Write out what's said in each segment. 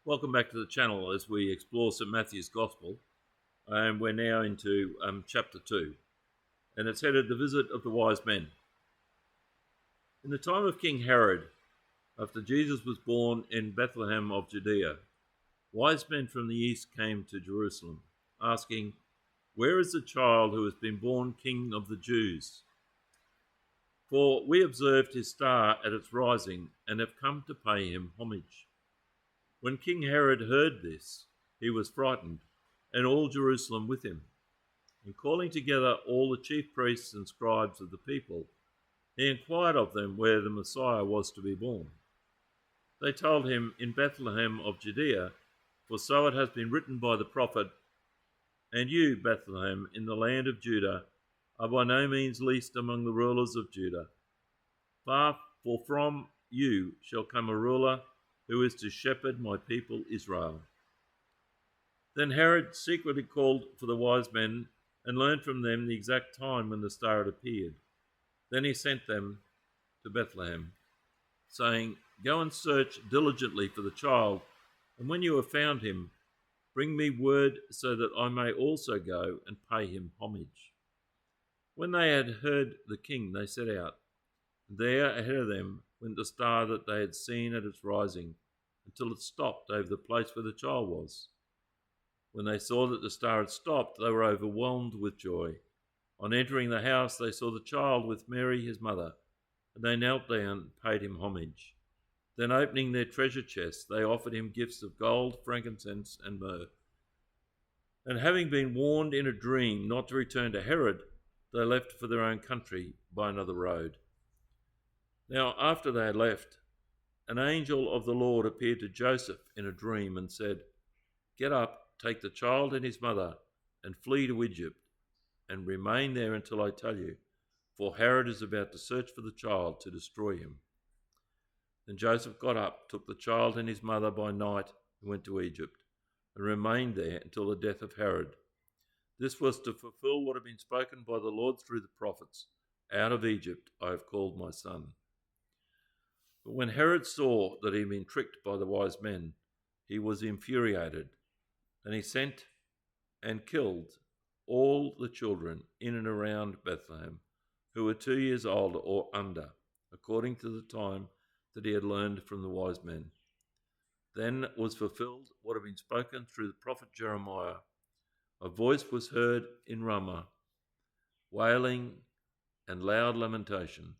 Welcome back to the channel as we explore St Matthew's Gospel, and we're now into chapter 2, and it's headed The Visit of the Wise Men. In the time of King Herod, after Jesus was born in Bethlehem of Judea, wise men from the east came to Jerusalem, asking, "Where is the child who has been born King of the Jews? For we observed his star at its rising and have come to pay him homage." When King Herod heard this, he was frightened, and all Jerusalem with him. And calling together all the chief priests and scribes of the people, he inquired of them where the Messiah was to be born. They told him, "In Bethlehem of Judea, for so it has been written by the prophet, 'And you, Bethlehem, in the land of Judah, are by no means least among the rulers of Judah. For from you shall come a ruler who is to shepherd my people Israel.'" Then Herod secretly called for the wise men and learned from them the exact time when the star had appeared. Then he sent them to Bethlehem, saying, "Go and search diligently for the child, and when you have found him, bring me word so that I may also go and pay him homage." When they had heard the king, they set out. There ahead of them went the star that they had seen at its rising, until it stopped over the place where the child was. When they saw that the star had stopped, they were overwhelmed with joy. On entering the house, they saw the child with Mary his mother, and they knelt down and paid him homage. Then opening their treasure chests, they offered him gifts of gold, frankincense, and myrrh. And having been warned in a dream not to return to Herod, they left for their own country by another road. Now, after they had left, an angel of the Lord appeared to Joseph in a dream and said, "Get up, take the child and his mother, and flee to Egypt, and remain there until I tell you, for Herod is about to search for the child to destroy him." Then Joseph got up, took the child and his mother by night, and went to Egypt, and remained there until the death of Herod. This was to fulfill what had been spoken by the Lord through the prophets, "Out of Egypt I have called my son." But when Herod saw that he had been tricked by the wise men, he was infuriated, and he sent and killed all the children in and around Bethlehem who were 2 years old or under, according to the time that he had learned from the wise men. Then was fulfilled what had been spoken through the prophet Jeremiah. A voice was heard in Ramah, wailing and loud lamentation,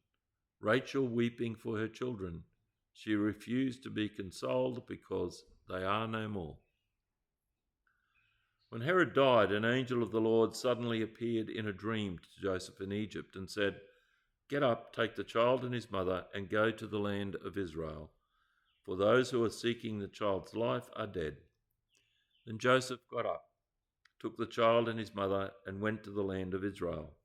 Rachel weeping for her children. She refused to be consoled because they are no more. When Herod died, an angel of the Lord suddenly appeared in a dream to Joseph in Egypt and said, "Get up, take the child and his mother, and go to the land of Israel, for those who are seeking the child's life are dead." Then Joseph got up, took the child and his mother, and went to the land of Israel.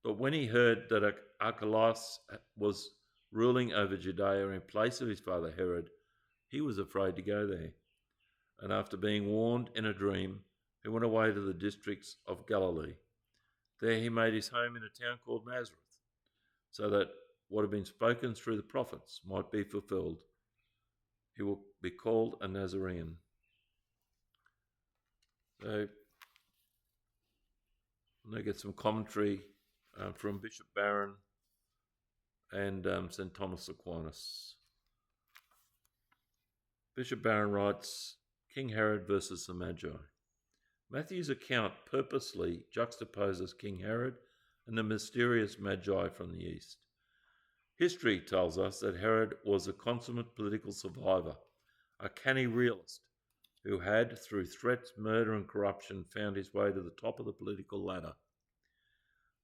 But when he heard that Archelaus was ruling over Judea in place of his father Herod, he was afraid to go there. And after being warned in a dream, he went away to the districts of Galilee. There he made his home in a town called Nazareth, so that what had been spoken through the prophets might be fulfilled. He will be called a Nazarene. So, I'm going to get some commentary from Bishop Barron and St. Thomas Aquinas. Bishop Barron writes, King Herod versus the Magi. Matthew's account purposely juxtaposes King Herod and the mysterious Magi from the east. History tells us that Herod was a consummate political survivor, a canny realist who had, through threats, murder and corruption, found his way to the top of the political ladder.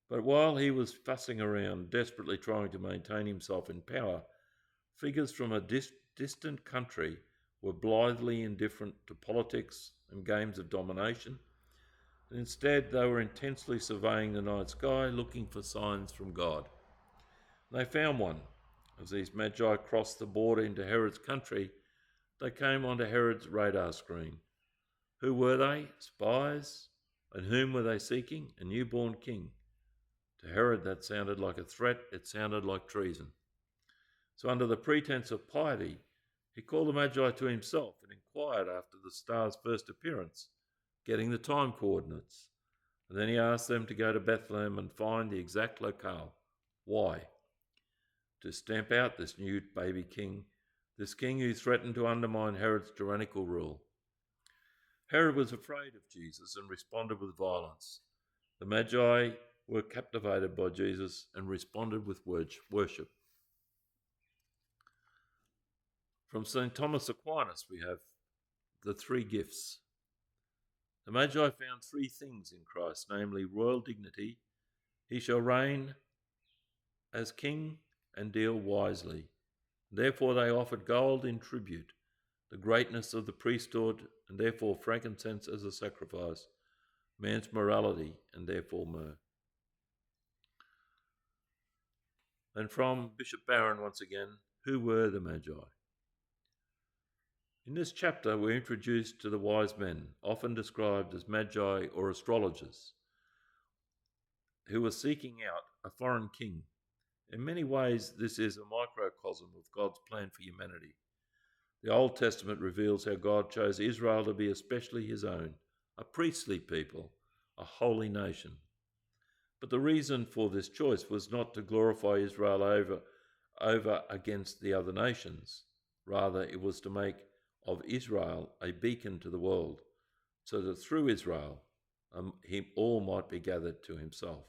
But while he was fussing around, desperately trying to maintain himself in power, figures from a distant country were blithely indifferent to politics and games of domination, and instead they were intensely surveying the night sky, looking for signs from God. They found one. As these magi crossed the border into Herod's country, they came onto Herod's radar screen. Who were they? Spies? And whom were they seeking? A newborn king. To Herod, that sounded like a threat. It sounded like treason. So under the pretense of piety, he called the Magi to himself and inquired after the star's first appearance, getting the time coordinates. And then he asked them to go to Bethlehem and find the exact locale. Why? To stamp out this new baby king, this king who threatened to undermine Herod's tyrannical rule. Herod was afraid of Jesus and responded with violence. The Magi were captivated by Jesus and responded with worship. From St. Thomas Aquinas, we have the three gifts. The Magi found three things in Christ, namely royal dignity, he shall reign as king and deal wisely. Therefore they offered gold in tribute, the greatness of the priesthood, and therefore frankincense as a sacrifice, man's morality, and therefore myrrh. And from Bishop Barron once again, who were the Magi? In this chapter we're introduced to the wise men, often described as Magi or astrologers, who were seeking out a foreign king. In many ways, this is a microcosm of God's plan for humanity. The Old Testament reveals how God chose Israel to be especially his own, a priestly people, a holy nation. But the reason for this choice was not to glorify Israel over against the other nations. Rather, it was to make of Israel a beacon to the world, so that through Israel all might be gathered to himself.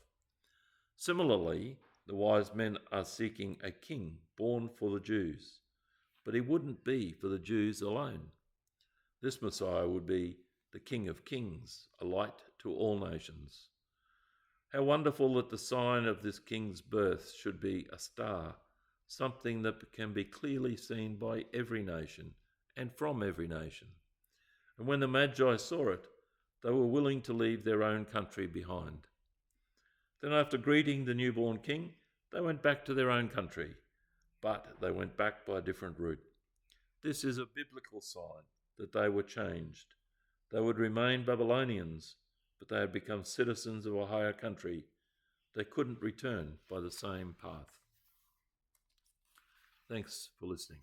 Similarly, the wise men are seeking a king born for the Jews, but he wouldn't be for the Jews alone. This Messiah would be the King of Kings, a light to all nations. How wonderful that the sign of this king's birth should be a star, something that can be clearly seen by every nation and from every nation. And when the Magi saw it, they were willing to leave their own country behind. Then after greeting the newborn king, they went back to their own country, but they went back by a different route. This is a biblical sign that they were changed. They would remain Babylonians, but they had become citizens of a higher country. They couldn't return by the same path. Thanks for listening.